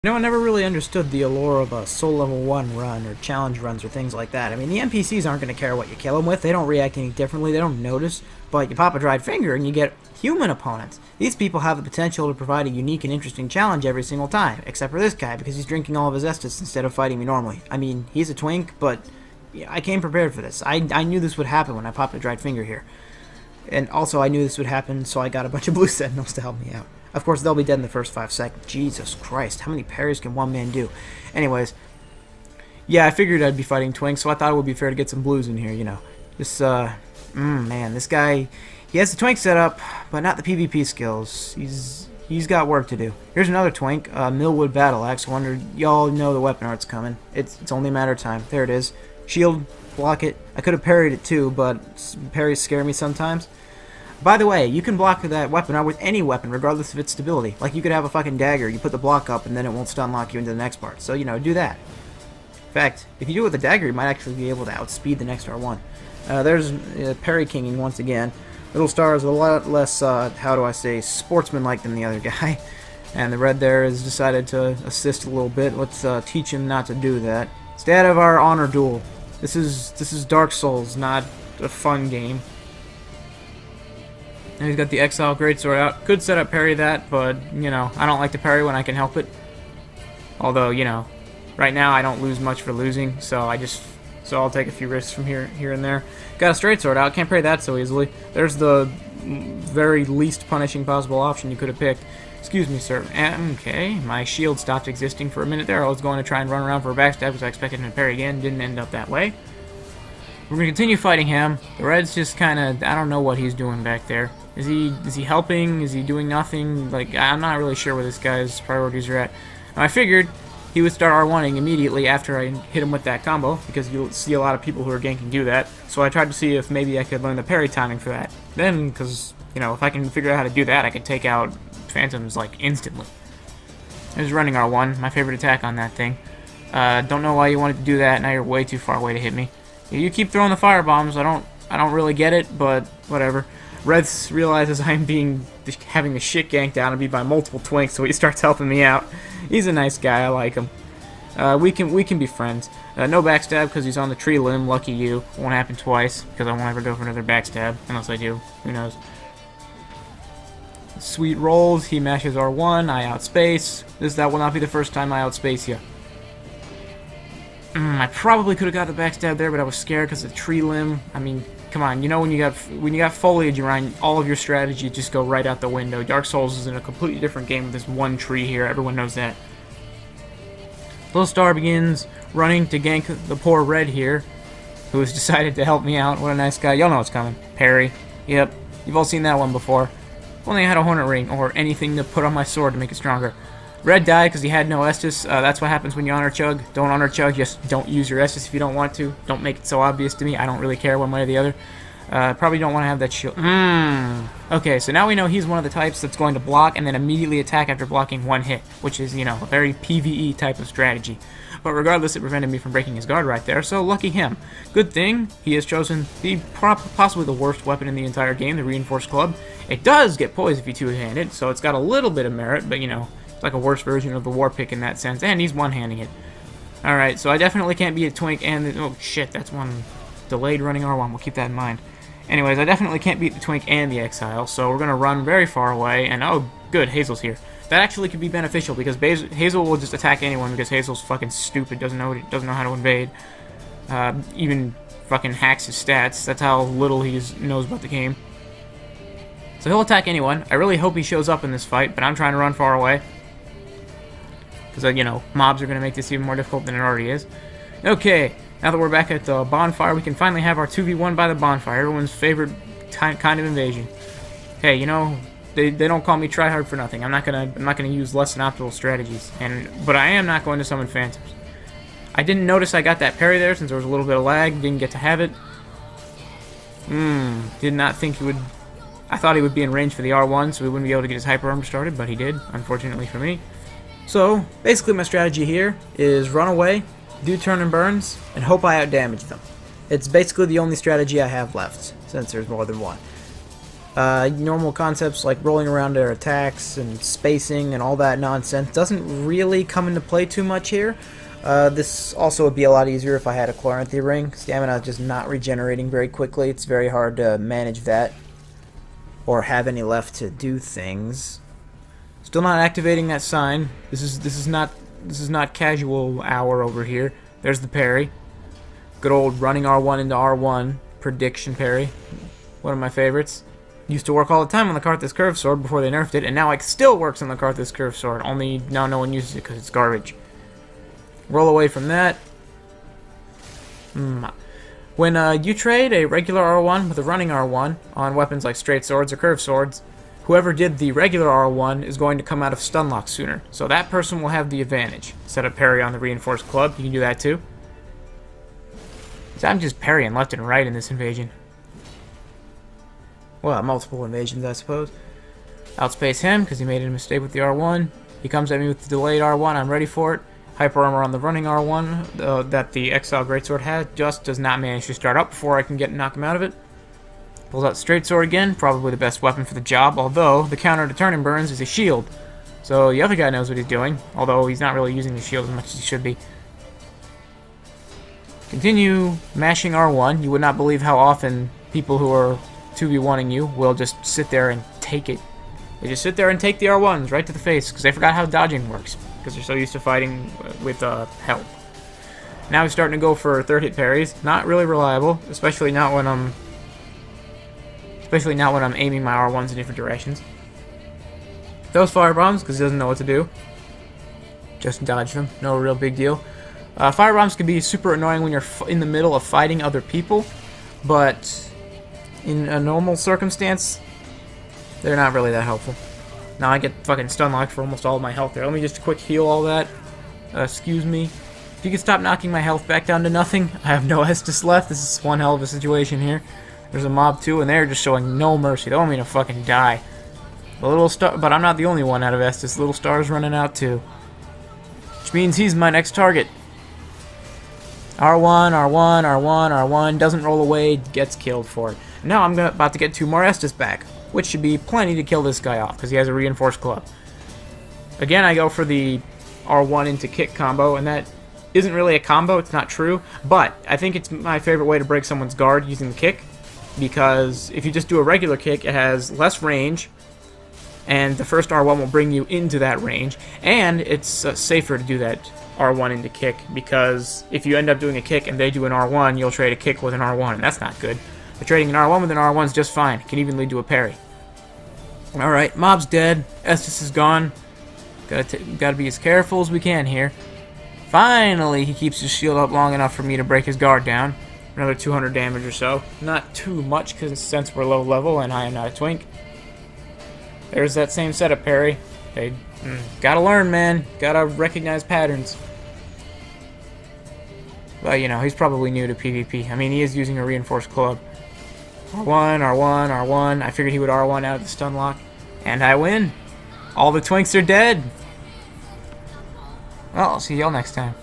You know, I never really understood the allure of a soul level 1 run or challenge runs or things like that. I mean, the NPCs aren't going to care what you kill them with. They don't react any differently. They don't notice. But you pop a dried finger and you get human opponents. These people have the potential to provide a unique and interesting challenge every single time, except for this guy because he's drinking all of his Estus instead of fighting me normally. I mean, he's a twink, but I came prepared for this. I knew this would happen when I popped a dried finger here. And also, I knew this would happen, so I got a bunch of blue sentinels to help me out. Of course, they'll be dead in the first 5 seconds. Jesus Christ, how many parries can one man do? Anyways, yeah, I figured I'd be fighting Twink, so I thought it would be fair to get some blues in here, you know. This, man, this guy, he has the Twink set up, but not the PvP skills. He's got work to do. Here's another Twink, Millwood Battle Axe. I wonder, y'all know the weapon art's coming. It's only a matter of time. There it is. Shield, block it. I could have parried it too, but parries scare me sometimes. By the way, you can block that weapon out with any weapon, regardless of its stability. Like, you could have a fucking dagger, you put the block up, and then it won't stun lock you into the next part. So, you know, do that. In fact, if you do it with a dagger, you might actually be able to outspeed the next R1. There's parry kinging once again. Little Star is a lot less, how do I say, sportsmanlike than the other guy. And the red there has decided to assist a little bit. Let's teach him not to do that. Stay out of our honor duel. This is Dark Souls, not a fun game. And he's got the Exile Greatsword out. Could set up parry that, but, you know, I don't like to parry when I can help it. Although, you know, right now I don't lose much for losing, so I'll take a few risks from here and there. Got a straight sword out. Can't parry that so easily. There's the very least punishing possible option you could have picked. Excuse me, sir. Okay, my shield stopped existing for a minute there. I was going to try and run around for a backstab because I expected him to parry again. Didn't end up that way. We're going to continue fighting him. The red's just kind of, I don't know what he's doing back there. Is he helping? Is he doing nothing? Like, I'm not really sure where this guy's priorities are at. And I figured he would start R1ing immediately after I hit him with that combo, because you'll see a lot of people who are ganking do that. So I tried to see if maybe I could learn the parry timing for that. Then, because, you know, if I can figure out how to do that, I could take out phantoms, like, instantly. There's running R1, my favorite attack on that thing. Don't know why you wanted to do that, now you're way too far away to hit me. You keep throwing the fire bombs, I don't really get it, but whatever. Reds realizes I'm having the shit ganked out of me by multiple Twinks, so he starts helping me out. He's a nice guy, I like him. We can be friends. No backstab because he's on the tree limb, lucky you. Won't happen twice, because I won't ever go for another backstab, unless I do, who knows. Sweet rolls, he mashes R1, I outspace. That will not be the first time I outspace you. I probably could have got the backstab there, but I was scared because of the tree limb. I mean, come on, you know when you got foliage around, all of your strategy just go right out the window. Dark Souls is in a completely different game with this one tree here. Everyone knows that. Little Star begins running to gank the poor red here, who has decided to help me out. What a nice guy. Y'all know what's coming. Parry. Yep, you've all seen that one before. If only I had a Hornet Ring or anything to put on my sword to make it stronger. Red died because he had no Estus. That's what happens when you honor chug. Don't honor chug, just don't use your Estus if you don't want to. Don't make it so obvious to me. I don't really care one way or the other. Probably don't want to have that shield. Okay, so now we know he's one of the types that's going to block and then immediately attack after blocking one hit, which is, you know, a very PvE type of strategy. But regardless, it prevented me from breaking his guard right there, so lucky him. Good thing he has chosen possibly the worst weapon in the entire game, the Reinforced Club. It does get poised if you two-handed, so it's got a little bit of merit, but, you know, it's like a worse version of the War Pick in that sense, and he's one-handing it. Alright, so I definitely can't beat a Twink and oh shit, that's one delayed running R1, we'll keep that in mind. Anyways, I definitely can't beat the Twink and the Exile, so we're gonna run very far away, and oh good, Hazel's here. That actually could be beneficial, because Hazel will just attack anyone, because Hazel's fucking stupid, doesn't know how to invade. Even fucking hacks his stats, that's how little he knows about the game. So he'll attack anyone. I really hope he shows up in this fight, but I'm trying to run far away. Because, you know, mobs are going to make this even more difficult than it already is. Okay, now that we're back at the bonfire, we can finally have our 2v1 by the bonfire, everyone's favorite kind of invasion. Hey, you know, they don't call me Tryhard for nothing. I'm not gonna use less than optimal strategies, but I am not going to summon phantoms. I didn't notice I got that parry there since there was a little bit of lag. Didn't get to have it. Did not think he would. I thought he would be in range for the R1, so he wouldn't be able to get his hyper armor started, but he did, unfortunately for me. So, basically my strategy here is run away, do turn and burns, and hope I outdamage them. It's basically the only strategy I have left, since there's more than one. Normal concepts like rolling around their attacks and spacing and all that nonsense doesn't really come into play too much here. This also would be a lot easier if I had a Chloranthy ring. Stamina is just not regenerating very quickly. It's very hard to manage that or have any left to do things. Still not activating that sign. This is not casual hour over here. There's the parry. Good old running R1 into R1 prediction parry. One of my favorites. Used to work all the time on the Karthus Curved Sword before they nerfed it, and now it still works on the Karthus Curved Sword. Only now no one uses it because it's garbage. Roll away from that. When you trade a regular R1 with a running R1 on weapons like straight swords or curved swords, whoever did the regular R1 is going to come out of stun lock sooner. So that person will have the advantage. Set a parry on the reinforced club. You can do that too. So I'm just parrying left and right in this invasion. Well, multiple invasions, I suppose. Outspace him because he made a mistake with the R1. He comes at me with the delayed R1. I'm ready for it. Hyper armor on the running R1 that the Exile Greatsword had just does not manage to start up before I can knock him out of it. Pulls out straight sword again, probably the best weapon for the job, although the counter to turn and burns is a shield. So the other guy knows what he's doing, although he's not really using the shield as much as he should be. Continue mashing R1. You would not believe how often people who are 2v1ing you will just sit there and take it. They just sit there and take the R1s right to the face because they forgot how dodging works because they're so used to fighting with help. Now he's starting to go for third hit parries. Not really reliable, especially not when I'm aiming my R1s in different directions. Those fire bombs because he doesn't know what to do. Just dodge them. No real big deal. Fire bombs can be super annoying when you're in the middle of fighting other people, but in a normal circumstance, they're not really that helpful. Now I get fucking stun locked for almost all of my health there. Let me just quick heal all that. Excuse me. If you could stop knocking my health back down to nothing. I have no Estus left. This is one hell of a situation here. There's a mob too, and they're just showing no mercy. They want me to fucking die. The little star, but I'm not the only one out of Estus. Little star's running out too, which means he's my next target. R1, R1, R1, R1 doesn't roll away, gets killed for it. Now I'm about to get 2 more Estus back, which should be plenty to kill this guy off because he has a reinforced club. Again, I go for the R1 into kick combo, and that isn't really a combo. It's not true, but I think it's my favorite way to break someone's guard using the kick. Because if you just do a regular kick, it has less range, and the first R1 will bring you into that range, and it's safer to do that R1 into kick, because if you end up doing a kick and they do an R1, you'll trade a kick with an R1, and that's not good. But trading an R1 with an R1 is just fine. It can even lead to a parry. Alright, mob's dead. Estus is gone. Gotta be as careful as we can here. Finally, he keeps his shield up long enough for me to break his guard down. Another 200 damage or so. Not too much since we're low level and I am not a twink. There's that same setup parry. Hey, gotta learn, man. Gotta recognize patterns. But, you know, he's probably new to PvP. I mean, he is using a reinforced club. R1, R1, R1. I figured he would R1 out of the stun lock. And I win. All the twinks are dead. Well, I'll see y'all next time.